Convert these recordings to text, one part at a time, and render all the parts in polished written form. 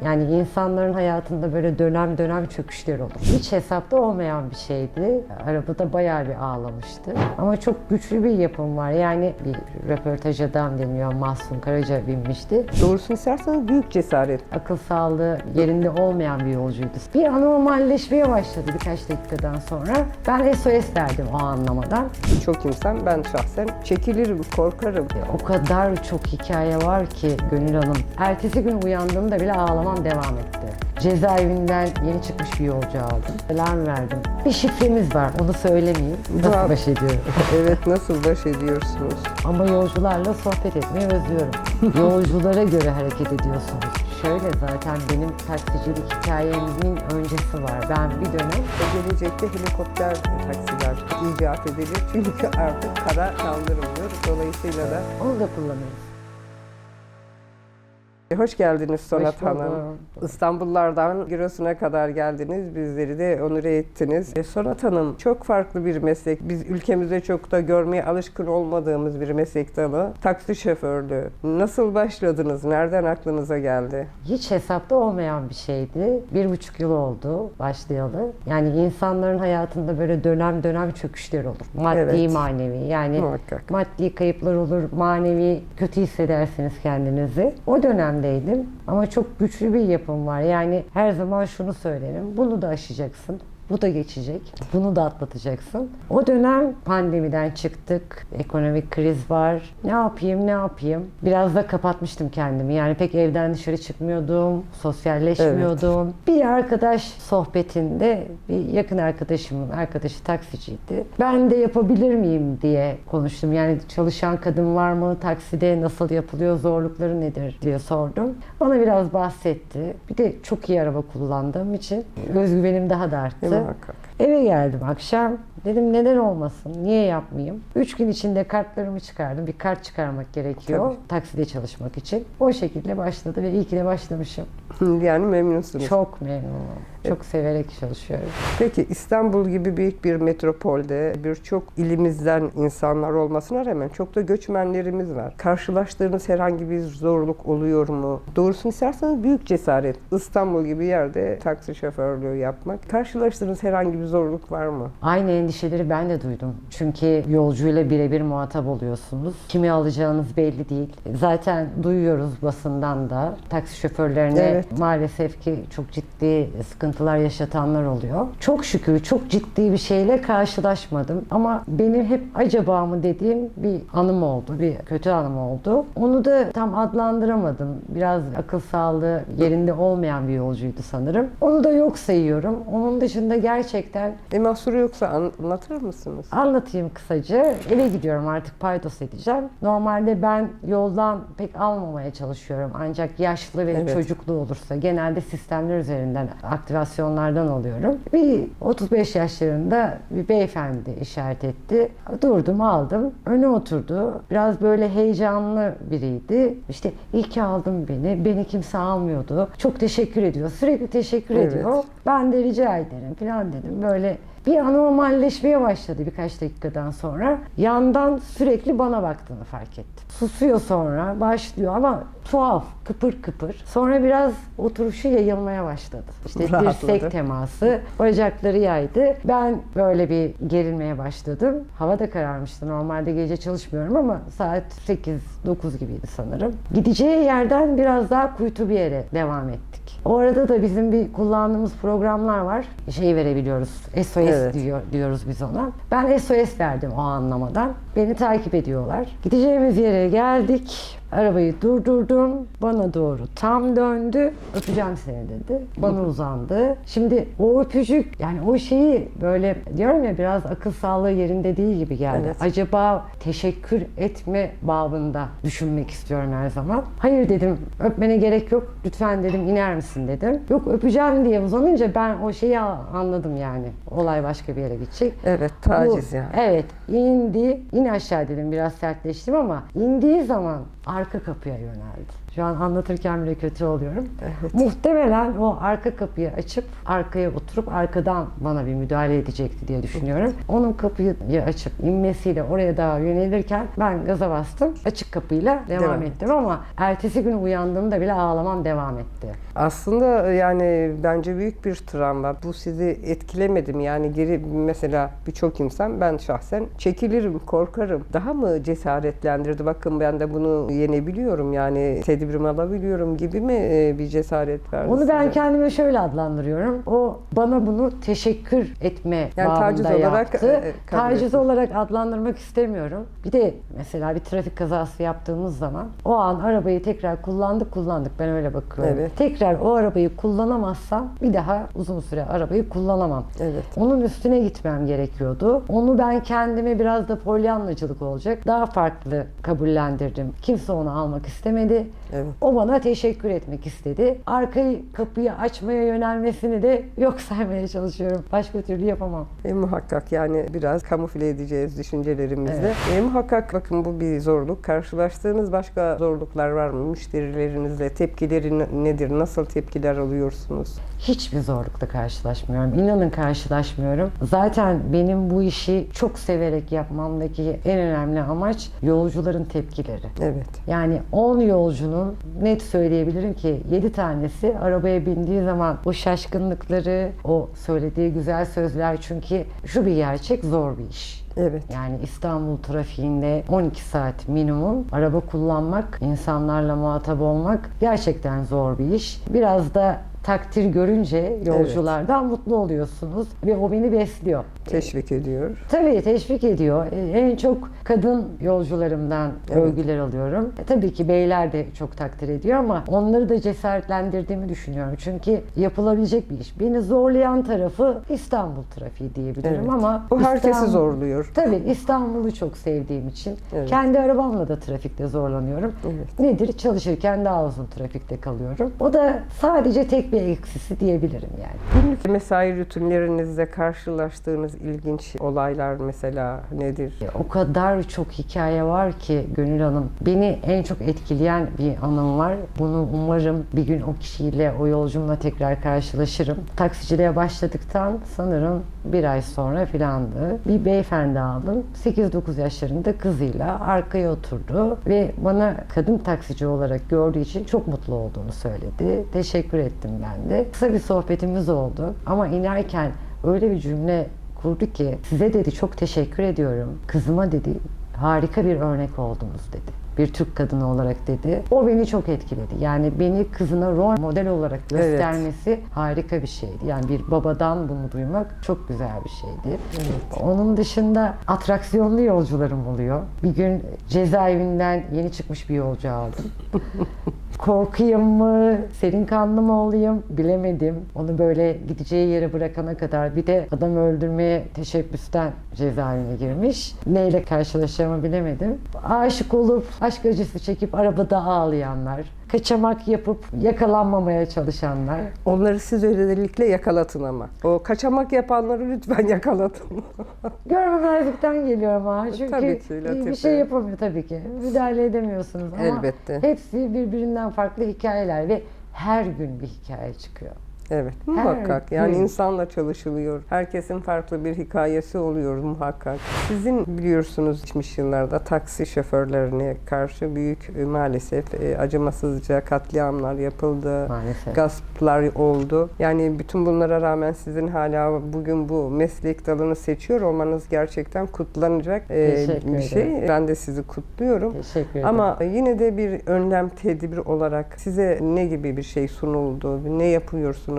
Yani insanların hayatında böyle dönem dönem çöküşler olur. Hiç hesapta olmayan bir şeydi. Arabada bayağı bir ağlamıştı. Ama çok güçlü bir yapım var. Yani bir röportaj adam deniyor, Mahsun Karaca binmişti. Doğrusunu isterseniz büyük cesaret. Akıl sağlığı yerinde olmayan bir yolcuydu. Bir anormalleşmeye başladı birkaç dakikadan sonra. Ben SOS verdim o anlamadan. Birçok insan, ben şahsen çekilirim, korkarım. O kadar çok hikaye var ki Gönül Hanım. Ertesi gün uyandığımda bile ağlamam devam etti. Cezaevinden yeni çıkmış bir yolcu aldım. Selam verdim. Bir şifremiz var, onu söylemeyeyim. Nasıl baş ediyorum? Evet, nasıl baş ediyorsunuz? Ama yolcularla sohbet etmeyi özlüyorum. Yolculara göre hareket ediyorsunuz. Şöyle, zaten benim taksicilik hikayemin öncesi var. Ben bir dönem... Gelecekte helikopter taksiler icat edilir. Çünkü artık kara kaldırılıyor. Dolayısıyla da... Onu da kullanırız. Hoş geldiniz Sonat Hoş bulduk. Hanım. İstanbullardan Giresun'a kadar geldiniz. Bizleri de onure ettiniz. Sonat Hanım, çok farklı bir meslek. Biz ülkemizde çok da görmeye alışkın olmadığımız bir meslek dalı. Taksi şoförlüğü. Nasıl başladınız? Nereden aklınıza geldi? Hiç hesapta olmayan bir şeydi. 1,5 yıl oldu başlayalı. Yani insanların hayatında böyle dönem dönem çöküşler olur. Maddi, Evet. manevi. Yani Muhakkak. maddi kayıplar olur, manevi kötü hissedersiniz kendinizi. O dönemdeydim ama çok güçlü bir yapım var. Yani her zaman şunu söylerim. Bunu da aşacaksın. Bu da geçecek. Bunu da atlatacaksın. O dönem pandemiden çıktık. Ekonomik kriz var. Ne yapayım? Biraz da kapatmıştım kendimi. Yani pek evden dışarı çıkmıyordum. Sosyalleşmiyordum. Bir arkadaş sohbetinde bir yakın arkadaşımın arkadaşı taksiciydi. Ben de yapabilir miyim diye konuştum. Yani çalışan kadın var mı? Takside nasıl yapılıyor? Zorlukları nedir diye sordum. Bana biraz bahsetti. Bir de çok iyi araba kullandığım için özgüvenim daha da arttı. Muhakkak. Eve geldim akşam. Dedim neden olmasın, niye yapmayayım? 3 gün içinde kartlarımı çıkardım. Bir kart çıkarmak gerekiyor takside çalışmak için. O şekilde başladı ve iyi ki de başlamışım. Yani memnunsunuz. Çok memnunum. Çok severek çalışıyorum. Peki İstanbul gibi büyük bir metropolde birçok ilimizden insanlar olmasına rağmen çok da göçmenlerimiz var. Karşılaştığınız herhangi bir zorluk oluyor mu? Doğrusunu isterseniz büyük cesaret. İstanbul gibi yerde taksi şoförlüğü yapmak. Karşılaştığınız herhangi bir zorluk var mı? Aynı endişeleri ben de duydum. Çünkü yolcuyla birebir muhatap oluyorsunuz. Kimi alacağınız belli değil. Zaten duyuyoruz basından da. Taksi şoförlerine maalesef ki çok ciddi sıkıntılar yaşatanlar oluyor. Çok şükür çok ciddi bir şeyle karşılaşmadım. Ama benim hep acaba mı dediğim bir anım oldu. Bir kötü anım oldu. Onu da tam adlandıramadım. Biraz akıl sağlığı yerinde olmayan bir yolcuydu sanırım. Onu da yok sayıyorum. Onun dışında gerçekten Mahsuru yoksa anlatır mısınız? anlatayım kısaca. Eve gidiyorum, artık paydos edeceğim. Normalde ben yoldan pek almamaya çalışıyorum. Ancak yaşlı ve çocuklu olursa genelde sistemler üzerinden, aktivasyonlardan alıyorum. Bir 35 yaşlarında bir beyefendi işaret etti. Durdum, aldım. Öne oturdu. Biraz böyle heyecanlı biriydi. İşte iyi ki aldın beni. Beni kimse almıyordu. Çok teşekkür ediyor. Sürekli teşekkür ediyor. Ben de rica ederim falan dedim. Böyle bir anormalleşmeye başladı birkaç dakikadan sonra. Yandan sürekli bana baktığını fark ettim. Susuyor, sonra başlıyor ama tuhaf, kıpır kıpır. Sonra biraz oturuşu yayılmaya başladı. İşte dirsek teması, bacakları yaydı. Ben böyle bir gerilmeye başladım. Hava da kararmıştı. Normalde gece çalışmıyorum ama saat 8-9 gibiydi sanırım. Gideceği yerden biraz daha kuytu bir yere devam ettik. O arada da bizim bir kullandığımız programlar var. Şey verebiliyoruz. SOS diyoruz biz ona. Ben SOS verdim o anlamadan. Beni takip ediyorlar. Gideceğimiz yere geldik. Arabayı durdurdum. Bana doğru tam döndü. Öpeceğim seni dedi. Bana uzandı. Şimdi o öpücük, yani o şeyi böyle diyorum ya, biraz akıl sağlığı yerinde değil gibi geldi. Acaba teşekkür etme babında düşünmek istiyorum her zaman. Hayır dedim, öpmene gerek yok. Lütfen dedim, iner misin dedim. Yok, öpeceğim diye uzanınca ben o şeyi anladım yani. Olay başka bir yere gidecek. Evet, taciz yani. Evet, indi. İn aşağı dedim, biraz sertleştim ama indiği zaman arka kapıya yöneldi. Şu an anlatırken bile kötü oluyorum. Evet. Muhtemelen o arka kapıyı açıp arkaya oturup arkadan bana bir müdahale edecekti diye düşünüyorum. Onun kapıyı açıp inmesiyle oraya daha yönelirken ben gaza bastım. Açık kapıyla devam ettim ama ertesi gün uyandığımda bile ağlamam devam etti. Aslında yani bence büyük bir travma. Bu sizi etkilemedi mi? Yani geri mesela birçok insan, ben şahsen çekilirim, korkarım. Daha mı cesaretlendirdi? Bakın ben de bunu yenebiliyorum, yani tedbirimi alabiliyorum gibi mi bir cesaret verdi Onu ben size? kendime şöyle adlandırıyorum. O bana bunu teşekkür etme Yani babında taciz olarak, yaptı. kabul Taciz ettim. olarak adlandırmak istemiyorum. Bir de mesela bir trafik kazası yaptığımız zaman o an arabayı tekrar kullandık. Ben öyle bakıyorum. Evet. Tekrar o arabayı kullanamazsam bir daha uzun süre arabayı kullanamam. Evet. Onun üstüne gitmem gerekiyordu. Onu ben kendime biraz da polyanlacılık olacak. Daha farklı kabullendirdim. Kimse onu almak istemedi. Evet. O bana teşekkür etmek istedi. Arkayı kapıyı açmaya yönelmesini de yok saymaya çalışıyorum. Başka türlü yapamam. Muhakkak yani biraz kamufle edeceğiz düşüncelerimizle. Muhakkak bakın, bu bir zorluk. Karşılaştığınız başka zorluklar var mı? Müşterilerinizle tepkileri nedir? Nasıl tepkiler alıyorsunuz? Hiçbir zorlukla karşılaşmıyorum. İnanın karşılaşmıyorum. Zaten benim bu işi çok severek yapmamdaki en önemli amaç yolcuların tepkileri. Evet. Yani 10 yolcunun net söyleyebilirim ki 7 tanesi arabaya bindiği zaman o şaşkınlıkları, o söylediği güzel sözler, çünkü şu bir gerçek, zor bir iş. Evet. Yani İstanbul trafiğinde 12 saat minimum araba kullanmak, insanlarla muhatap olmak gerçekten zor bir iş. Biraz da takdir görünce yolculardan mutlu oluyorsunuz ve o beni besliyor. Teşvik ediyor. Tabii teşvik ediyor. En çok kadın yolcularımdan övgüler alıyorum. Tabii ki beyler de çok takdir ediyor ama onları da cesaretlendirdiğimi düşünüyorum. Çünkü yapılabilecek bir iş. Beni zorlayan tarafı İstanbul trafiği diyebilirim Evet. ama Bu herkesi İstanbul- zorluyor. Tabii İstanbul'u çok sevdiğim için Evet. kendi arabamla da trafikte zorlanıyorum. Evet. Nedir? Çalışırken daha uzun trafikte kalıyorum. O da sadece tek bir eksisi diyebilirim yani. Günlük mesai rutinlerinizde karşılaştığınız ilginç olaylar mesela nedir? O kadar çok hikaye var ki Gönül Hanım. Beni en çok etkileyen bir anım var. Bunu umarım bir gün o kişiyle, o yolcumla tekrar karşılaşırım. Taksiciliğe başladıktan sanırım bir ay sonra filandı. Bir beyefendi aldım. 8-9 yaşlarında kızıyla arkaya oturdu ve bana kadın taksici olarak gördüğü için çok mutlu olduğunu söyledi. Teşekkür ettim ben de. Kısa bir sohbetimiz oldu ama inerken öyle bir cümle kurdu ki, size dedi çok teşekkür ediyorum. Kızıma dedi harika bir örnek oldunuz dedi. Bir Türk kadını olarak dedi. O beni çok etkiledi. Yani beni kızına rol model olarak göstermesi harika bir şeydi. Yani bir babadan bunu duymak çok güzel bir şeydi. Onun dışında atraksiyonlu yolcularım oluyor. Bir gün cezaevinden yeni çıkmış bir yolcu aldım. Korkayım mı, serin kanlı mı olayım bilemedim. Onu böyle gideceği yere bırakana kadar, bir de adam öldürmeye teşebbüsten cezaevine girmiş. Neyle karşılaşacağımı bilemedim. Aşık olup aşk acısı çekip arabada ağlayanlar, kaçamak yapıp yakalanmamaya çalışanlar. Onları siz özellikle yakalatın ama. O kaçamak yapanları lütfen yakalatın. Görmemezlikten geliyor ama. Çünkü Tabii ki, bir Latife. şey yapamıyor tabii ki. Müdahale edemiyorsunuz ama Elbette. hepsi birbirinden farklı hikayeler ve her gün bir hikaye çıkıyor. Evet, muhakkak. Yani gün. insanla çalışılıyor. Herkesin farklı bir hikayesi oluyor muhakkak. Sizin biliyorsunuz geçmiş yıllarda taksi şoförlerine karşı büyük maalesef acımasızca katliamlar yapıldı. Maalesef. Gasplar oldu. Yani bütün bunlara rağmen sizin hala bugün bu meslek dalını seçiyor olmanız gerçekten kutlanacak Teşekkür bir şey. ederim. Ben de sizi kutluyorum. Teşekkür ederim. Ama yine de bir önlem, tedbir olarak size ne gibi bir şey sunuldu? Ne yapıyorsunuz?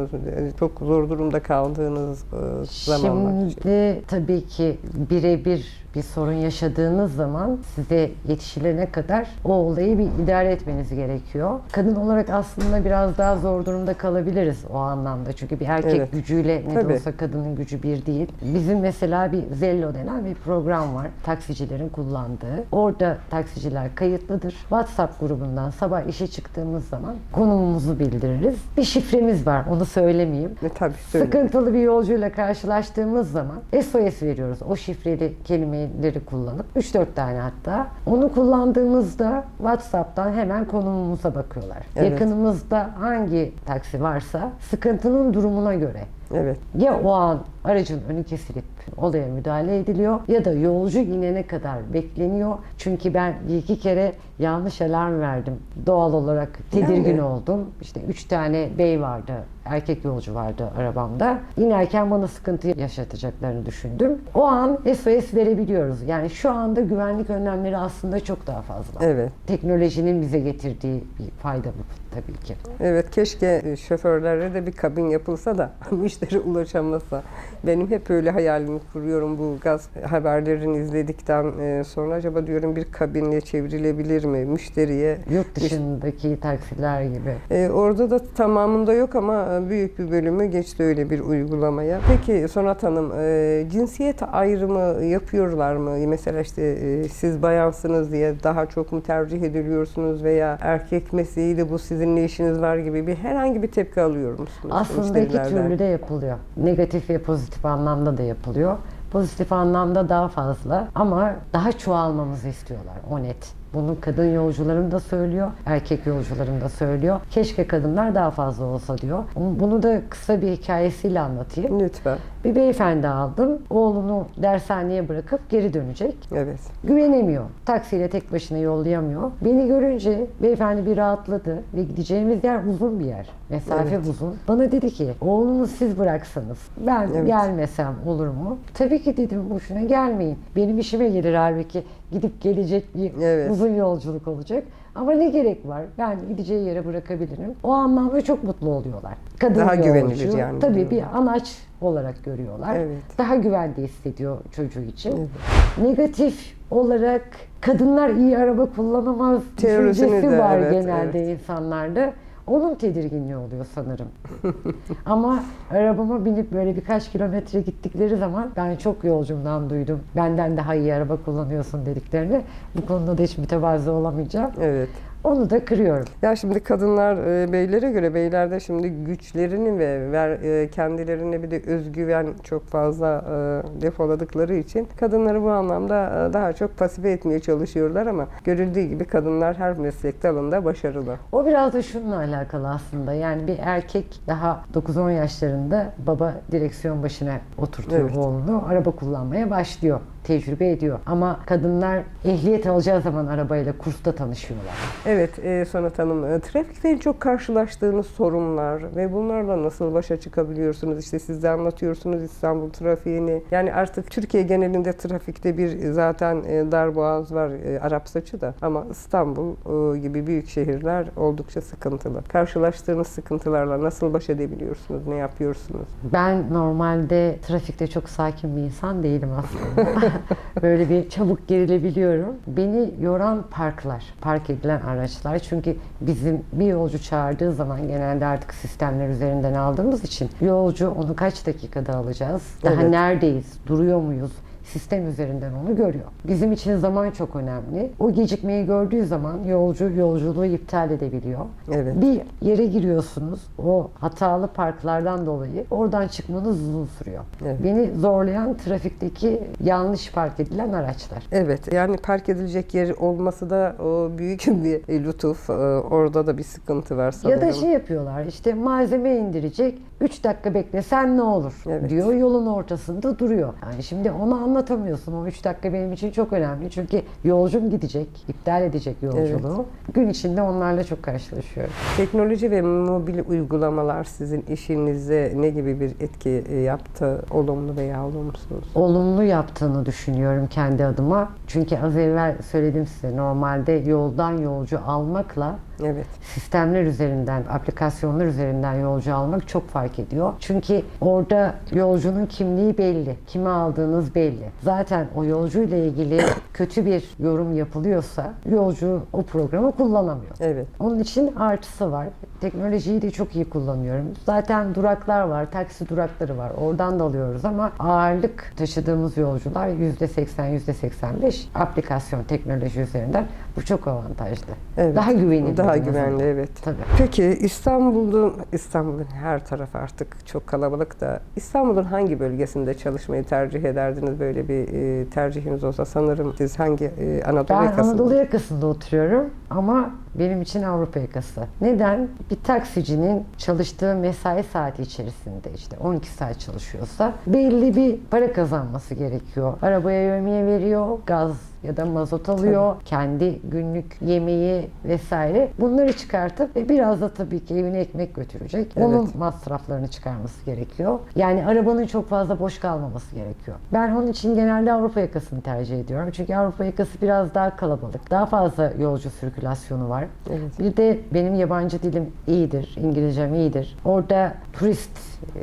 Çok zor durumda kaldığınız zamanlar. Şimdi tabii ki birebir bir sorun yaşadığınız zaman size yetişilene kadar o olayı bir idare etmeniz gerekiyor. Kadın olarak aslında biraz daha zor durumda kalabiliriz o anlamda. Çünkü bir erkek Evet. gücüyle ne Tabii. de olsa kadının gücü bir değil. Bizim mesela bir Zello denen bir program var. Taksicilerin kullandığı. Orada taksiciler kayıtlıdır. WhatsApp grubundan sabah işe çıktığımız zaman konumumuzu bildiririz. Bir şifremiz var. Onu söylemeyeyim. Tabii söyle. Sıkıntılı bir yolcuyla karşılaştığımız zaman SOS veriyoruz. O şifreli kelimeleri kullanıp 3-4 tane hatta. Onu kullandığımızda WhatsApp'tan hemen konumumuza bakıyorlar. Evet. Yakınımızda hangi taksi varsa sıkıntının durumuna göre Evet. ya o an aracın önü kesilip olaya müdahale ediliyor ya da yolcu inene kadar bekleniyor. Çünkü ben bir iki kere yanlış alarm verdim. Doğal olarak tedirgin Yani. oldum. İşte 3 tane bey vardı, erkek yolcu vardı arabamda. İnerken bana sıkıntı yaşatacaklarını düşündüm. O an SOS verebiliyoruz. Yani şu anda güvenlik önlemleri aslında çok daha fazla. Evet. Teknolojinin bize getirdiği bir fayda bu tabii ki. Evet, keşke şoförlere de bir kabin yapılsa da müşteri ulaşamasa. Benim hep öyle hayalimi kuruyorum bu gaz haberlerini izledikten sonra. Acaba diyorum bir kabinle çevrilebilir mi müşteriye? Yurt dışındaki taksiler gibi. Orada da tamamında yok ama büyük bir bölümü geçti öyle bir uygulamaya. Peki Sonat Hanım, cinsiyet ayrımı yapıyorlar mı? Mesela işte siz bayansınız diye daha çok mu tercih ediliyorsunuz veya erkek mesleğiyle bu sizin ne işiniz var gibi herhangi bir tepki alıyor musunuz? Aslında iki türlü de yapılıyor. Negatif ve pozitif anlamda da yapılıyor. Pozitif anlamda daha fazla ama daha çoğalmamızı istiyorlar. O net. Bunu kadın yolcularım da söylüyor, erkek yolcularım da söylüyor. Keşke kadınlar daha fazla olsa diyor. Bunu da kısa bir hikayesiyle anlatayım. Lütfen. Bir beyefendi aldım. Oğlunu dershaneye bırakıp geri dönecek. Evet. Güvenemiyor. Taksiyle tek başına yollayamıyor. Beni görünce beyefendi bir rahatladı ve gideceğimiz yer uzun bir yer. Mesafe Evet. uzun. Bana dedi ki oğlumu siz bıraksanız ben Evet. gelmesem olur mu? Tabii ki dedim, boşuna gelmeyin. Benim işime gelir halbuki, gidip gelecek bir Evet. uzun yolculuk olacak. Ama ne gerek var? Ben gideceği yere bırakabilirim. O anlamda çok mutlu oluyorlar. Kadın Daha yolcu, güvenilir yani tabii bir diyorlar. anaç olarak görüyorlar. Evet. Daha güvende hissediyor çocuğu için. Evet. Negatif olarak kadınlar iyi araba kullanamaz Teorisini düşüncesi de, var evet, genelde insanlarda. Onun tedirginliği oluyor sanırım. Ama arabama binip böyle birkaç kilometre gittikleri zaman ben çok yolcumdan duydum. Benden daha iyi araba kullanıyorsun dediklerini. Bu konuda da hiç mütevazı olamayacağım. Evet. Onu da kırıyorum. Ya şimdi kadınlar beylere göre, beylerde şimdi güçlerini ve kendilerine bir de özgüven çok fazla depoladıkları için kadınları bu anlamda daha çok pasife etmeye çalışıyorlar ama görüldüğü gibi kadınlar her meslek dalında başarılı. O biraz da şununla alakalı aslında. Yani bir erkek daha 9-10 yaşlarında baba direksiyon başına oturtuyor Evet. oğlunu. Araba kullanmaya başlıyor. Tecrübe ediyor. Ama kadınlar ehliyet alacağı zaman arabayla kursta tanışıyorlar. Evet Sonat Hanım, trafikte en çok karşılaştığınız sorunlar ve bunlarla nasıl başa çıkabiliyorsunuz? İşte siz de anlatıyorsunuz İstanbul trafiğini. Yani artık Türkiye genelinde trafikte bir zaten darboğaz var, Arap saçı da. Ama İstanbul gibi büyük şehirler oldukça sıkıntılı. Karşılaştığınız sıkıntılarla nasıl baş edebiliyorsunuz? Ne yapıyorsunuz? Ben normalde trafikte çok sakin bir insan değilim aslında. Böyle bir çabuk gerilebiliyorum. Beni yoran parklar, park edilen araçlar. Çünkü bizim bir yolcu çağırdığı zaman genelde artık sistemler üzerinden aldığımız için yolcu onu kaç dakikada alacağız? Daha Evet. neredeyiz? Duruyor muyuz? Sistem üzerinden onu görüyor. Bizim için zaman çok önemli. O gecikmeyi gördüğü zaman yolcu yolculuğu iptal edebiliyor. Evet. Bir yere giriyorsunuz, o hatalı parklardan dolayı oradan çıkmanız uzun sürüyor. Evet. Beni zorlayan trafikteki yanlış park edilen araçlar. Evet, yani park edilecek yer olması da o büyük bir lütuf. Orada da bir sıkıntı var sanırım. Ya da şey yapıyorlar, işte malzeme indirecek, 3 dakika beklesen ne olur Evet. diyor, yolun ortasında duruyor. Yani şimdi onu anlatamıyorsun, o 3 dakika benim için çok önemli. Çünkü yolcum gidecek, iptal edecek yolculuğu. Gün içinde onlarla çok karşılaşıyorum. Teknoloji ve mobil uygulamalar sizin işinize ne gibi bir etki yaptı? Olumlu veya olumsuz? Olumlu yaptığını düşünüyorum kendi adıma. Çünkü az evvel söyledim size, normalde yoldan yolcu almakla Evet. sistemler üzerinden, aplikasyonlar üzerinden yolcu almak çok fark ediyor. Çünkü orada yolcunun kimliği belli, kimi aldığınız belli. Zaten o yolcuyla ilgili kötü bir yorum yapılıyorsa yolcu o programı kullanamıyor. Evet. Onun için artısı var. Teknolojiyi de çok iyi kullanıyorum. Zaten duraklar var, taksi durakları var. Oradan da alıyoruz ama ağırlık taşıdığımız yolcular %80, %85 aplikasyon teknoloji üzerinden. Bu çok avantajlı. Evet. Daha güvenilir. Daha en azından. güvenli, evet. Tabii. Peki İstanbul'un her tarafı artık çok kalabalık da İstanbul'un hangi bölgesinde çalışmayı tercih ederdiniz? Böyle bir tercihiniz olsa sanırım siz hangi Anadolu Ben yakasında? Anadolu yakasında oturuyorum ama benim için Avrupa yakası. Neden? Bir taksicinin çalıştığı mesai saati içerisinde işte 12 saat çalışıyorsa belli bir para kazanması gerekiyor. Arabaya yevmiye veriyor, gaz ya da mazot alıyor, kendi günlük yemeği vesaire. Bunları çıkartıp biraz da tabii ki evine ekmek götürecek. Evet. Onun masraflarını çıkarması gerekiyor. Yani arabanın çok fazla boş kalmaması gerekiyor. Ben onun için genelde Avrupa yakasını tercih ediyorum. Çünkü Avrupa yakası biraz daha kalabalık. Daha fazla yolcu sirkülasyonu var. Evet. Bir de benim yabancı dilim iyidir, İngilizcem iyidir. Orada turist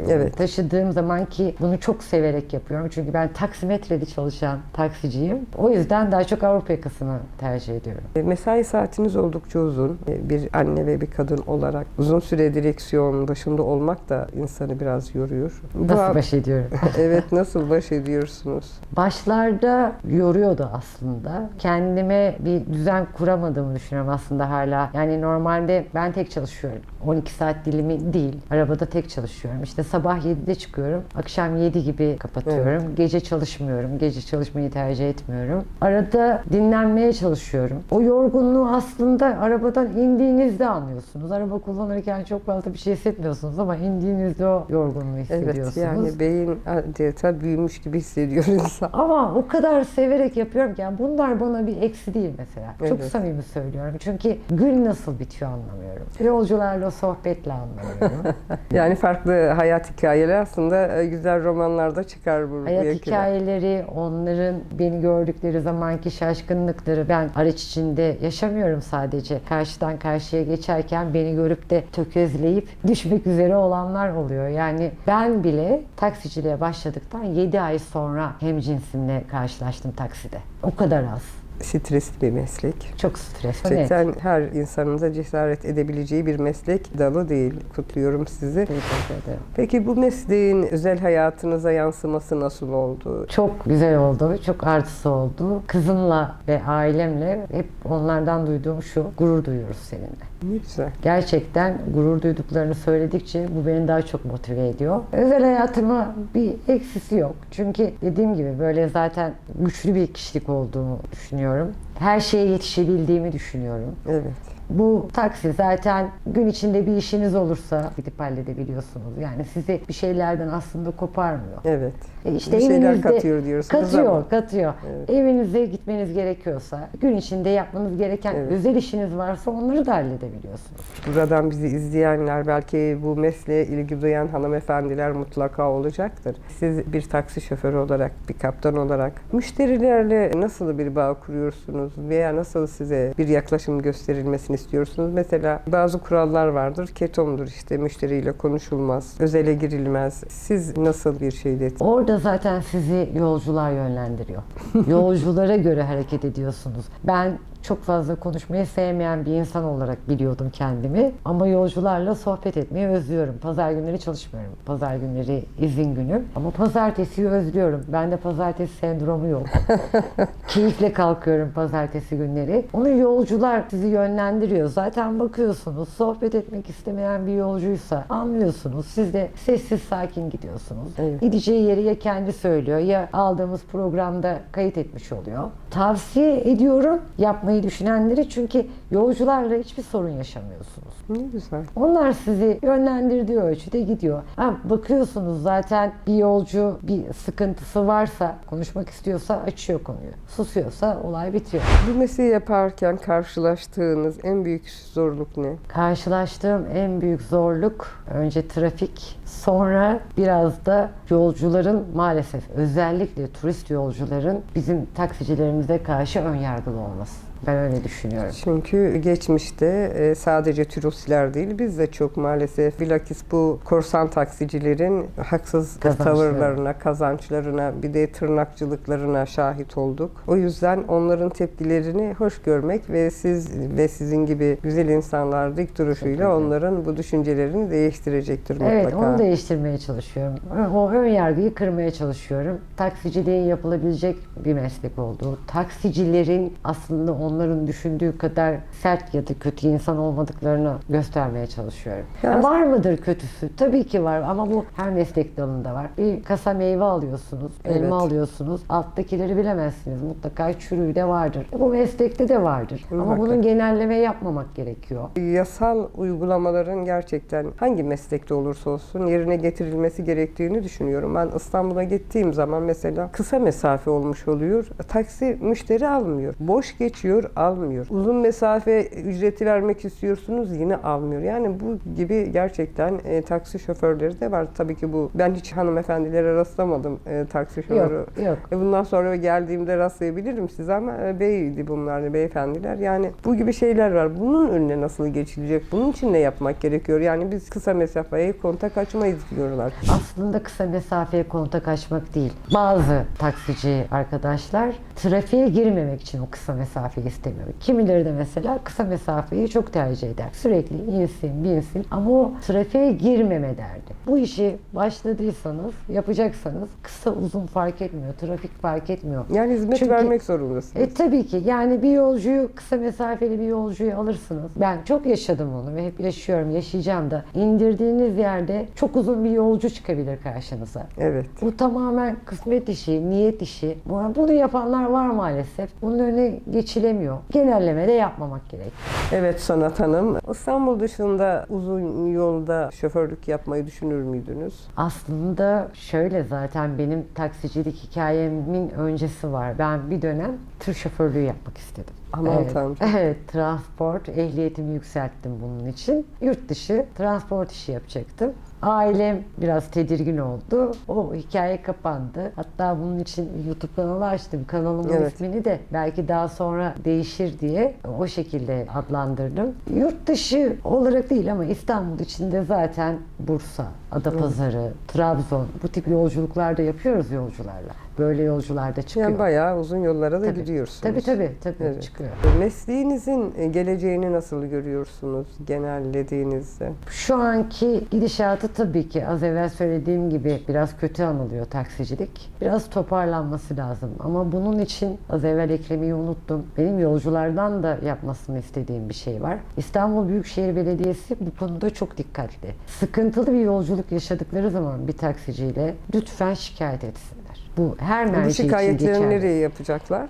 Evet. taşıdığım zaman ki bunu çok severek yapıyorum. Çünkü ben taksimetreli çalışan taksiciyim. O yüzden daha çok Avrupa yakasını tercih ediyorum. Mesai saatiniz oldukça uzun. Bir anne ve bir kadın olarak uzun süre direksiyon başında olmak da insanı biraz yoruyor. Nasıl baş ediyorum? Evet, nasıl baş ediyorsunuz? Başlarda yoruyordu aslında. Kendime bir düzen kuramadığımı düşünüyorum aslında hala. Yani normalde ben tek çalışıyorum. 12 saat dilimi değil. Arabada tek çalışıyorum. İşte sabah 7'de çıkıyorum. Akşam 7 gibi kapatıyorum. Gece çalışmıyorum. Gece çalışmayı tercih etmiyorum. Arada dinlenmeye çalışıyorum. O yorgunluğu aslında arabadan indiğinizde anlıyorsunuz. Araba kullanırken çok fazla bir şey hissetmiyorsunuz ama indiğinizde o yorgunluğu hissediyorsunuz. Evet, yani beyin adeta büyümüş gibi hissediyor insan. Ama o kadar severek yapıyorum ki yani bunlar bana bir eksi değil mesela. Çok Evet. samimi söylüyorum. Çünkü gün nasıl bitiyor anlamıyorum. Yolcularla sohbetle anlamıyorum. Yani farklı hayat hikayeleri aslında güzel romanlarda çıkar bu Hayat yakına. hikayeleri, onların beni gördükleri zamanki şaşkınlıkları. Ben araç içinde yaşamıyorum sadece. Karşıdan karşıya geçerken beni görüp de tökezleyip düşmek üzere olanlar oluyor. Yani ben bile taksiciliğe başladıktan 7 ay sonra hemcinsimle karşılaştım takside. O kadar az. Stresli bir meslek. Çok stresli. Evet. Gerçekten her insanın da cesaret edebileceği bir meslek dalı değil. Kutluyorum sizi. Teşekkür ederim. Peki bu mesleğin özel hayatınıza yansıması nasıl oldu? Çok güzel oldu, çok artısı oldu. Kızımla ve ailemle hep onlardan duyduğum şu, gurur duyuyoruz seninle. Ne güzel. Gerçekten gurur duyduklarını söyledikçe bu beni daha çok motive ediyor. Özel hayatıma bir eksisi yok. Çünkü dediğim gibi böyle zaten güçlü bir kişilik olduğumu düşünüyorum. Her şeye yetişebildiğimi düşünüyorum. Evet. Bu taksi zaten gün içinde bir işiniz olursa gidip halledebiliyorsunuz. Yani sizi bir şeylerden aslında koparmıyor. Evet. İşte Bir şeyler evinizde katıyor diyorsunuz ama. Katıyor. Evet. Evinize gitmeniz gerekiyorsa, gün içinde yapmanız gereken Evet. özel işiniz varsa onları da halledebiliyorsunuz. Buradan bizi izleyenler, belki bu mesleğe ilgi duyan hanımefendiler mutlaka olacaktır. Siz bir taksi şoförü olarak, bir kaptan olarak müşterilerle nasıl bir bağ kuruyorsunuz veya nasıl size bir yaklaşım gösterilmesini istiyorsunuz? Mesela bazı kurallar vardır. Ketomdur işte, müşteriyle konuşulmaz, özele girilmez. Siz nasıl bir şeyle? Orada zaten sizi yolcular yönlendiriyor. Yolculara göre hareket ediyorsunuz. Ben çok fazla konuşmayı sevmeyen bir insan olarak biliyordum kendimi. Ama yolcularla sohbet etmeyi özlüyorum. Pazar günleri çalışmıyorum. Pazar günleri izin günüm. Ama pazartesiyi özlüyorum. Bende pazartesi sendromu yok. Keyifle kalkıyorum pazartesi günleri. Onu yolcular sizi yönlendiriyor. Zaten bakıyorsunuz, sohbet etmek istemeyen bir yolcuysa anlıyorsunuz. Siz de sessiz sakin gidiyorsunuz. Evet. Gideceği yeri ya kendi söylüyor ya aldığımız programda kayıt etmiş oluyor. Tavsiye ediyorum yapmayı düşünenleri, çünkü yolcularla hiçbir sorun yaşamıyorsunuz. Ne güzel. Onlar sizi yönlendirdiği ölçüde gidiyor. Bakıyorsunuz zaten bir yolcu bir sıkıntısı varsa, konuşmak istiyorsa açıyor konuyu. Susuyorsa olay bitiyor. Bu mesleği yaparken karşılaştığınız en büyük zorluk ne? Karşılaştığım en büyük zorluk önce trafik, sonra biraz da yolcuların maalesef özellikle turist yolcuların bizim taksicilerimize karşı önyargılı olması. Ben öyle düşünüyorum. Çünkü geçmişte sadece turistler değil, biz de çok maalesef bilakis bu korsan taksicilerin haksız Kazançları. tavırlarına, kazançlarına, bir de tırnakçılıklarına şahit olduk. O yüzden onların tepkilerini hoş görmek ve siz ve sizin gibi güzel insanlar dik duruşuyla onların bu düşüncelerini değiştirecektir mutlaka. Evet, onu değiştirmeye çalışıyorum. O ön yargıyı kırmaya çalışıyorum. Taksiciliğin yapılabilecek bir meslek olduğu, taksicilerin aslında onların düşündüğü kadar sert ya da kötü insan olmadıklarını göstermeye çalışıyorum. Ya Var mıdır kötüsü? Tabii ki var ama bu her meslek dalında var. Bir kasa meyve alıyorsunuz, elma Evet. alıyorsunuz. Alttakileri bilemezsiniz. Mutlaka çürüğü de vardır. Bu meslekte de vardır. Ama Muhakkak. bunun genelleme yapmamak gerekiyor. Yasal uygulamaların gerçekten hangi meslekte olursa olsun yerine getirilmesi gerektiğini düşünüyorum. Ben İstanbul'a gittiğim zaman mesela kısa mesafe olmuş oluyor. Taksi müşteri almıyor. Boş geçiyor, almıyor. Uzun mesafe ücreti vermek istiyorsunuz, yine almıyor. Yani bu gibi gerçekten taksi şoförleri de var. Tabii ki bu, ben hiç hanımefendilere rastlamadım taksi şoförü. Yok. Bundan sonra geldiğimde rastlayabilirim size ama beydi bunlar, beyefendiler. Yani bu gibi şeyler var. Bunun önüne nasıl geçilecek? Bunun için ne yapmak gerekiyor? Yani biz kısa mesafeye kontak açmayız diyorlar. Aslında kısa mesafeye kontak açmak değil. Bazı taksici arkadaşlar trafiğe girmemek için o kısa mesafeyi istemiyor. Kimileri de mesela kısa mesafeyi çok tercih eder. Sürekli insin, binsin ama o trafiğe girmeme derdi. Bu işi başladıysanız, yapacaksanız kısa uzun fark etmiyor, trafik fark etmiyor. Yani hizmet Çünkü- vermek zorundasınız. Tabii ki yani bir yolcuyu, kısa mesafeli bir yolcuyu alırsınız. Ben çok yaşadım onu ve hep yaşıyorum, yaşayacağım da. İndirdiğiniz yerde çok uzun bir yolcu çıkabilir karşınıza. Evet. Bu tamamen kısmet işi, niyet işi. Bunu yapanlar var maalesef. Bunun önüne geçilemiyor. Genelleme de yapmamak gerek. Evet Sanat Hanım. İstanbul dışında uzun yolda şoförlük yapmayı düşünür müydünüz? Aslında şöyle, zaten benim taksicilik hikayemin öncesi var. Ben bir dönem tır şoförlüğü yapmak istedim. Aman Evet. Tanrım. Evet, transport ehliyetimi yükselttim bunun için. Yurt dışı transport işi yapacaktım. Ailem biraz tedirgin oldu. O hikaye kapandı. Hatta bunun için YouTube kanalı açtım. Kanalımın Evet. ismini de belki daha sonra değişir diye o şekilde adlandırdım. Yurt dışı olarak değil ama İstanbul içinde zaten Bursa, Adapazarı, Trabzon, bu tip yolculuklar da yapıyoruz yolcularla. Böyle yolcular da çıkıyor. Yani bayağı uzun yollara da Tabii. gidiyorsunuz. Tabii Evet. çıkıyor. Mesleğinizin geleceğini nasıl görüyorsunuz genellediğinizde? Şu anki gidişatı tabii ki az evvel söylediğim gibi biraz kötü anılıyor taksicilik. Biraz toparlanması lazım. Ama bunun için az evvel eklemeyi unuttum. Benim yolculardan da yapmasını istediğim bir şey var. İstanbul Büyükşehir Belediyesi bu konuda çok dikkatli. Sıkıntılı bir yolculuk yaşadıkları zaman bir taksiciyle lütfen şikayet etsinler. Bu her Bu merci için şikayetleri geçerli. nereye yapacaklar?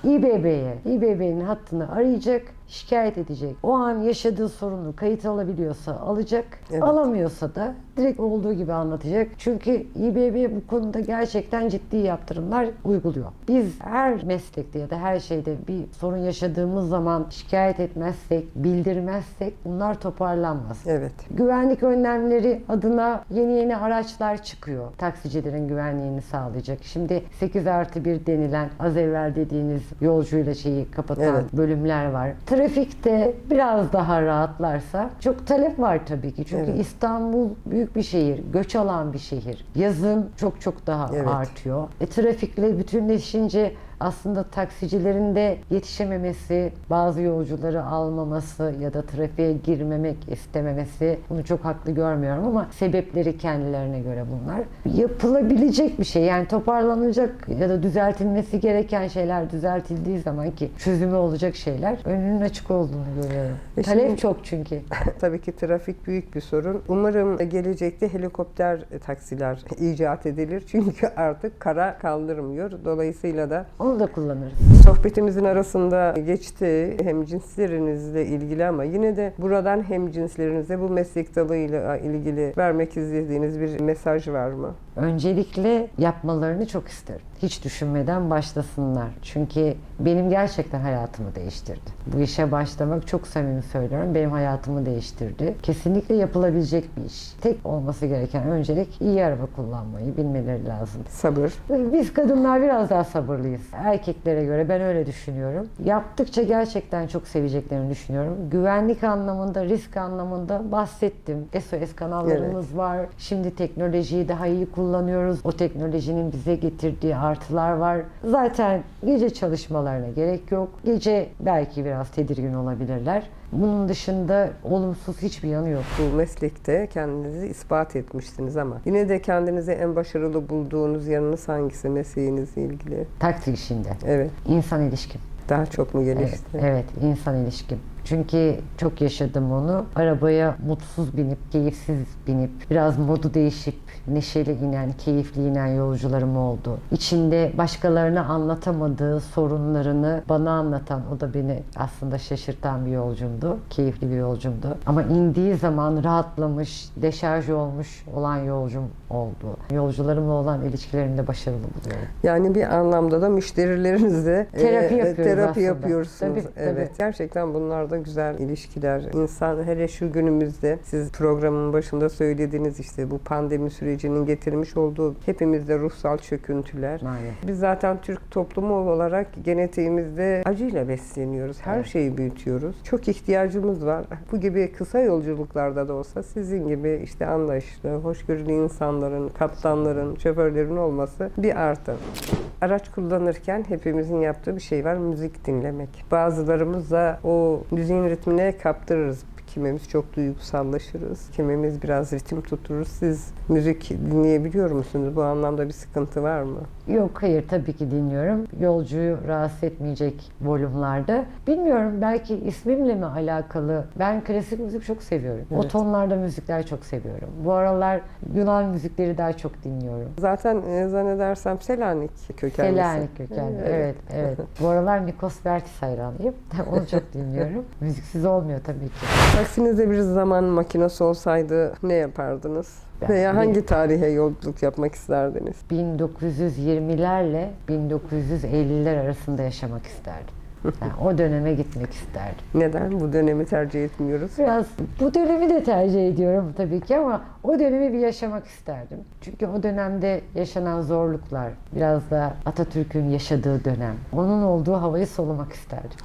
İBB'nin hattını arayacak, şikayet edecek. O an yaşadığı sorunu kayıt alabiliyorsa alacak, Evet. alamıyorsa da direkt olduğu gibi anlatacak. Çünkü İBB bu konuda gerçekten ciddi yaptırımlar uyguluyor. Biz her meslekte ya da her şeyde bir sorun yaşadığımız zaman şikayet etmezsek, bildirmezsek bunlar toparlanmaz. Evet. Güvenlik önlemleri adına yeni araçlar çıkıyor. Taksicilerin güvenliğini sağlayacak. Şimdi 8+1 denilen, az evvel dediğiniz yolcuyla şeyi kapatan Evet. bölümler var. Trafikte biraz daha rahatlarsa, çok talep var tabii ki. Çünkü Evet. İstanbul büyük bir şehir, göç alan bir şehir. Yazın çok daha Evet. artıyor. Trafikle bütünleşince aslında taksicilerin de yetişememesi, bazı yolcuları almaması ya da trafiğe girmemek istememesi, bunu çok haklı görmüyorum ama sebepleri kendilerine göre bunlar. Yapılabilecek bir şey, yani toparlanacak ya da düzeltilmesi gereken şeyler düzeltildiği zaman ki çözümü olacak şeyler, önünün açık olduğunu görüyorum. Talep şimdi- çok çünkü. Tabii ki trafik büyük bir sorun. Umarım gelecekte helikopter taksiler icat edilir. Çünkü artık kara kaldırmıyor. Dolayısıyla da Onu da kullanırız. sohbetimizin arasında geçti hemcinslerinizle ilgili ama yine de buradan hemcinslerinize bu meslek dalıyla ilgili vermek istediğiniz bir mesaj var mı? Öncelikle yapmalarını çok isterim. Hiç düşünmeden başlasınlar. Çünkü benim gerçekten hayatımı değiştirdi. Bu işe başlamak, çok samimi söylüyorum, benim hayatımı değiştirdi. Kesinlikle yapılabilecek bir iş. Tek olması gereken öncelik iyi araba kullanmayı bilmeleri lazım. Sabır. Biz kadınlar biraz daha sabırlıyız. Erkeklere göre ben öyle düşünüyorum. Yaptıkça gerçekten çok seveceklerini düşünüyorum. Güvenlik anlamında, risk anlamında bahsettim. SOS kanallarımız var. Şimdi teknolojiyi daha iyi kullanıyoruz. O teknolojinin bize getirdiği artılar var. Zaten gece çalışmalarına gerek yok. Gece belki biraz tedirgin olabilirler. Bunun dışında olumsuz hiçbir yanı yok. Bu meslekte kendinizi ispat etmiştiniz ama yine de kendinizi en başarılı bulduğunuz yanınız hangisi mesleğinizle ilgili? Taksi işinde. Evet. İnsan ilişkim. Daha çok mu gelişti? Evet, insan ilişkim. Çünkü çok yaşadım onu. Arabaya mutsuz binip, keyifsiz binip, biraz modu değişip, neşeli inen, keyifli inen yolcularım oldu. İçinde başkalarına anlatamadığı sorunlarını bana anlatan, o da beni aslında şaşırtan bir yolcumdu. Keyifli bir yolcumdu. Ama indiği zaman rahatlamış, deşarj olmuş olan yolcum oldu. Yolcularımla olan ilişkilerimde başarılı buluyorum. Yani bir anlamda da müşterilerinizle Terapi yapıyoruz aslında. yapıyorsunuz. Tabii, Evet. tabii. Gerçekten bunlar da güzel ilişkiler. İnsan hele şu günümüzde siz programın başında söylediğiniz işte bu pandemi sürecinin getirmiş olduğu hepimizde ruhsal çöküntüler. Maalesef. Biz zaten Türk toplumu olarak genetiğimizde acıyla besleniyoruz. Her Evet. şeyi büyütüyoruz. Çok ihtiyacımız var. Bu gibi kısa yolculuklarda da olsa sizin gibi işte anlayışlı, hoşgörülü insanların, kaptanların, şoförlerin olması bir artı. Araç kullanırken hepimizin yaptığı bir şey var, müzik dinlemek. Bazılarımız da o müziğin ritmine kaptırırız. Kimimiz çok duygusallaşırız, kimimiz biraz ritim tuttururuz. Siz müzik dinleyebiliyor musunuz? Bu anlamda bir sıkıntı var mı? Yok, hayır, tabii ki dinliyorum. Yolcuyu rahatsız etmeyecek volümlerde. Bilmiyorum, belki ismimle mi alakalı. Ben klasik müzik çok seviyorum. Evet. O tonlarda müzikler çok seviyorum. Bu aralar Yunan müzikleri daha çok dinliyorum. Zaten zannedersem Selanik kökenlisi. Selanik kökenli. Evet, evet. Bu aralar Nikos Vertis hayranıyım. Onu çok dinliyorum. Müziksiz olmuyor tabii ki. Taksinizde bir zaman makinesi olsaydı ne yapardınız? Veya hangi tarihe yolculuk yapmak isterdiniz? 1920'lerle 1950'ler arasında yaşamak isterdim. Yani o döneme gitmek isterdim. Neden bu dönemi tercih etmiyoruz? Biraz bu dönemi de tercih ediyorum tabii ki ama o dönemi bir yaşamak isterdim. Çünkü o dönemde yaşanan zorluklar, biraz da Atatürk'ün yaşadığı dönem, onun olduğu havayı solumak isterdim.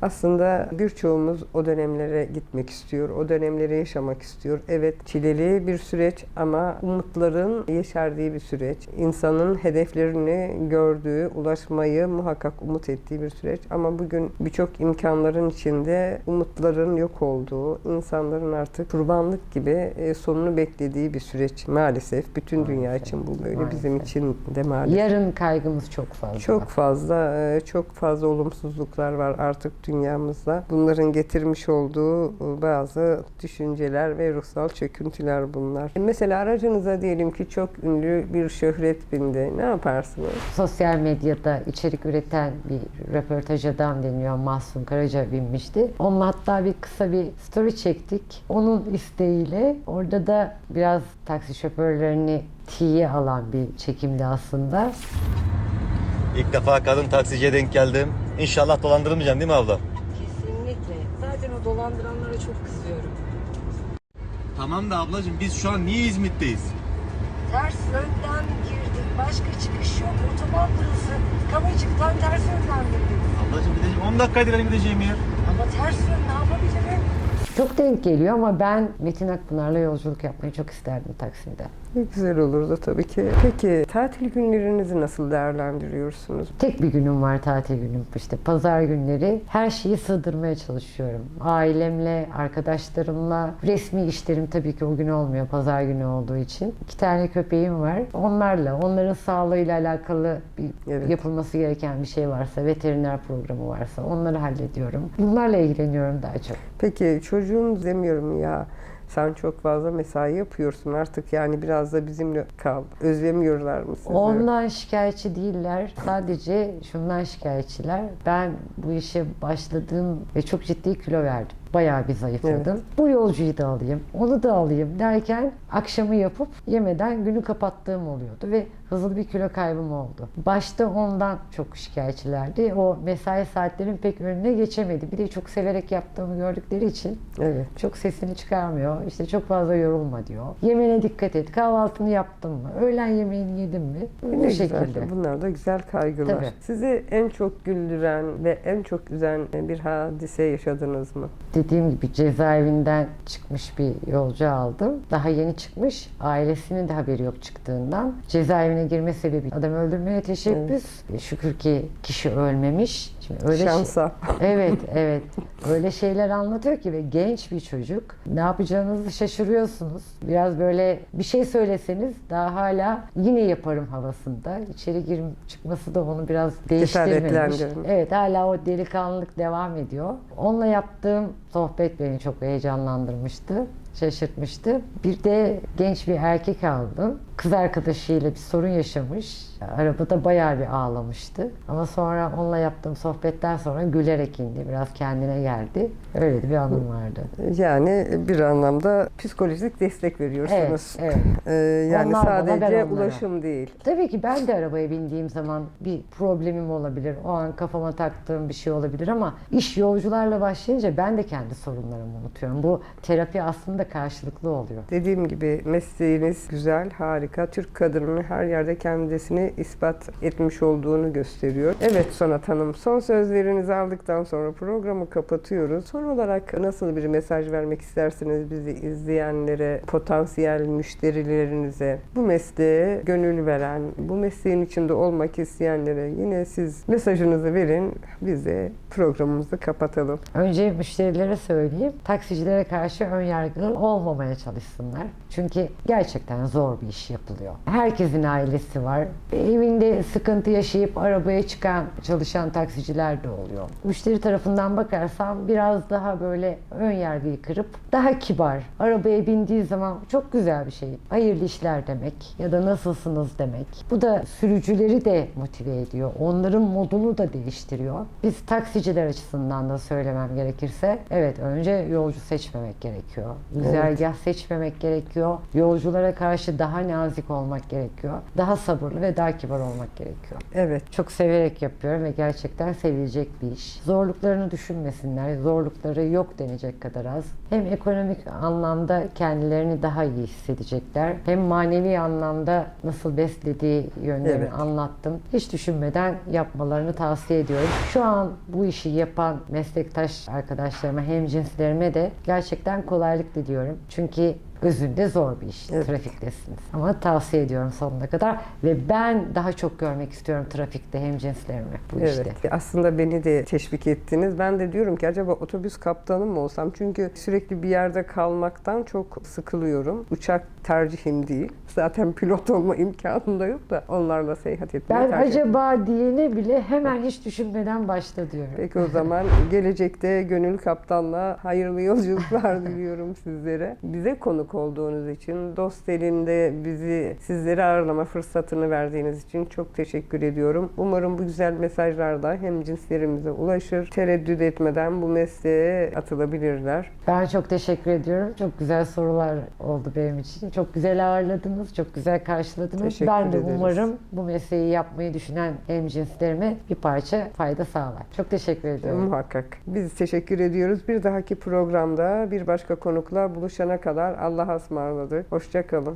Aslında birçoğumuz o dönemlere gitmek istiyor, o dönemleri yaşamak istiyor. Evet, çileli bir süreç ama umutların yeşerdiği bir süreç. İnsanın hedeflerini gördüğü, ulaşmayı muhakkak umut ettiği bir süreç. Ama bugün birçok imkanların içinde umutların yok olduğu, insanların artık kurbanlık gibi sonunu beklediği bir süreç. Maalesef bütün dünya için bu böyle, Maalesef. bizim için de maalesef. Yarın kaygımız çok fazla. Çok fazla olumsuzluklar var artık dünyamızda. Bunların getirmiş olduğu bazı düşünceler ve ruhsal çöküntüler bunlar. Mesela aracınıza diyelim ki çok ünlü bir şöhret bindi. Ne yaparsınız? Sosyal medyada içerik üreten bir röportaj adam deniyor. Mahsun Karaca binmişti. Onunla hatta kısa bir story çektik. Onun isteğiyle orada da biraz taksi şoförlerini tiye alan bir çekimdi aslında. İlk defa kadın taksiciye denk geldim. İnşallah dolandırılmayacağım değil mi abla? Kesinlikle. Zaten o dolandıranlara çok kızıyorum. Tamam da ablacığım biz şu an niye İzmit'teyiz? Ters yönden girdik. Başka çıkış yok. Otoban burası. Kavacık'tan ters yönden girdik. Ablacığım gideceğim. 10 dakikaydı benim gideceğim yer. Ama ters yön ne yapabilirim? Çok denk geliyor ama ben Metin Akpınar'la yolculuk yapmayı çok isterdim Taksim'de. Ne güzel olurdu tabii ki. Peki tatil günlerinizi nasıl değerlendiriyorsunuz? Tek bir günüm var, tatil günüm. İşte pazar günleri her şeyi sığdırmaya çalışıyorum. Ailemle, arkadaşlarımla, resmi işlerim tabii ki o gün olmuyor, pazar günü olduğu için. 2 tane köpeğim var. Onların sağlığıyla alakalı Evet. yapılması gereken bir şey varsa, veteriner programı varsa onları hallediyorum. Bunlarla ilgileniyorum daha çok. Peki çocuğun demiyorum ya, sen çok fazla mesai yapıyorsun artık, yani biraz da bizimle kal. Özlemiyorlar mı sizi? Ondan şikayetçi değiller. Sadece şundan şikayetçiler. Ben bu işe başladım ve çok ciddi kilo verdim. Bayağı bir zayıfladım. Evet. Bu yolcuyu da alayım, onu da alayım derken akşamı yapıp yemeden günü kapattığım oluyordu ve hızlı bir kilo kaybım oldu. Başta ondan çok şikayetçilerdi. O mesai saatlerin pek önüne geçemedi. Bir de çok severek yaptığımı gördükleri için Evet. çok sesini çıkarmıyor. İşte çok fazla yorulma diyor. Yemene dikkat et. Kahvaltını yaptın mı? Öğlen yemeğini yedin mi? Ne Bu güzel. şekilde. Bunlar da güzel kaygılar. Tabii. Sizi en çok güldüren ve en çok üzen bir hadise yaşadınız mı? dediğim gibi cezaevinden çıkmış bir yolcu aldım. Daha yeni çıkmış. Ailesinin de haberi yok çıktığından. Cezaevine girme sebebi adam öldürmeye teşebbüs. Şükür ki kişi ölmemiş. Şimdi öyle Şansa. Evet, evet. Öyle şeyler anlatıyor ki ve genç bir çocuk. Ne yapacağınızı şaşırıyorsunuz. Biraz böyle bir şey söyleseniz daha hala yine yaparım havasında. İçeri girip çıkması da onu biraz değiştirmemiş. Cesaretlendirmiş. Evet, hala o delikanlılık devam ediyor. Onunla yaptığım sohbet beni çok heyecanlandırmıştı. Şaşırtmıştı. Bir de genç bir erkek aldım. Kız arkadaşıyla bir sorun yaşamış. Arabada bayağı bir ağlamıştı. Ama sonra onunla yaptığım sohbetten sonra gülerek indi. Biraz kendine geldi. Öyle de bir anım vardı. Yani bir anlamda psikolojik destek veriyorsunuz. Evet, evet. Yani Onlar bana, ben sadece onlara. ulaşım değil. Tabii ki ben de arabaya bindiğim zaman bir problemim olabilir. O an kafama taktığım bir şey olabilir ama iş yolcularla başlayınca ben de kendi sorunlarımı unutuyorum. Bu terapi aslında karşılıklı oluyor. Dediğim gibi mesleğiniz güzel, harika. Türk kadının her yerde kendisini ispat etmiş olduğunu gösteriyor. Evet Sonat Hanım, son sözlerinizi aldıktan sonra programı kapatıyoruz. Son olarak nasıl bir mesaj vermek istersiniz bizi izleyenlere, potansiyel müşterilerinize, bu mesleğe gönül veren, bu mesleğin içinde olmak isteyenlere yine siz mesajınızı verin, biz de programımızı kapatalım. Önce müşterilere söyleyeyim, taksicilere karşı önyargılı olmamaya çalışsınlar. Çünkü gerçekten zor bir iş yapılıyor. Herkesin ailesi var. Evinde sıkıntı yaşayıp arabaya çıkan, çalışan taksiciler de oluyor. Müşteri tarafından bakarsam biraz daha böyle önyargıyı kırıp daha kibar. Arabaya bindiği zaman çok güzel bir şey. Hayırlı işler demek ya da nasılsınız demek. Bu da sürücüleri de motive ediyor. Onların modunu da değiştiriyor. Biz taksiciler açısından da söylemem gerekirse, evet önce yolcu seçmemek gerekiyor. Güzergah seçmemek gerekiyor. Yolculara karşı daha nazik olmak gerekiyor. Daha sabırlı ve daha kibar olmak gerekiyor. Evet. Çok severek yapıyorum ve gerçekten sevilecek bir iş. Zorluklarını düşünmesinler. Zorlukları yok denecek kadar az. Hem ekonomik anlamda kendilerini daha iyi hissedecekler. Hem manevi anlamda nasıl beslediği yönlerini Evet. anlattım. Hiç düşünmeden yapmalarını tavsiye ediyorum. Şu an bu işi yapan meslektaş arkadaşlarıma, hemcinslerime de gerçekten kolaylık diliyorum. Çünkü özünde zor bir iş. Evet. Trafiktesiniz. Ama tavsiye ediyorum sonuna kadar ve ben daha çok görmek istiyorum trafikte hemcinslerimi bu işte. Evet. Aslında beni de teşvik ettiniz. Ben de diyorum ki acaba otobüs kaptanı mı olsam? Çünkü sürekli bir yerde kalmaktan çok sıkılıyorum. Uçak tercihim değil. Zaten pilot olma imkanım da yok da onlarla seyahat etmeyi Ben tercih ediyorum. acaba diyene bile hemen hiç düşünmeden başla diyorum. Peki o zaman gelecekte Gönül Kaptan'la hayırlı yolculuklar diliyorum sizlere. Bize konuk olduğunuz için, dost elinde bizi sizlere ağırlama fırsatını verdiğiniz için çok teşekkür ediyorum. Umarım bu güzel mesajlar da hem cinslerimize ulaşır, tereddüt etmeden bu mesleğe atılabilirler. Ben çok teşekkür ediyorum. Çok güzel sorular oldu benim için. Çok güzel ağırladınız, çok güzel karşıladınız. Teşekkür Ben de ederiz. umarım bu mesleği yapmayı düşünen hemcinslerime bir parça fayda sağlar. Çok teşekkür ediyorum. Muhakkak. Biz teşekkür ediyoruz. Bir dahaki programda bir başka konukla buluşana kadar Allah'a ısmarladık. Hoşça kalın.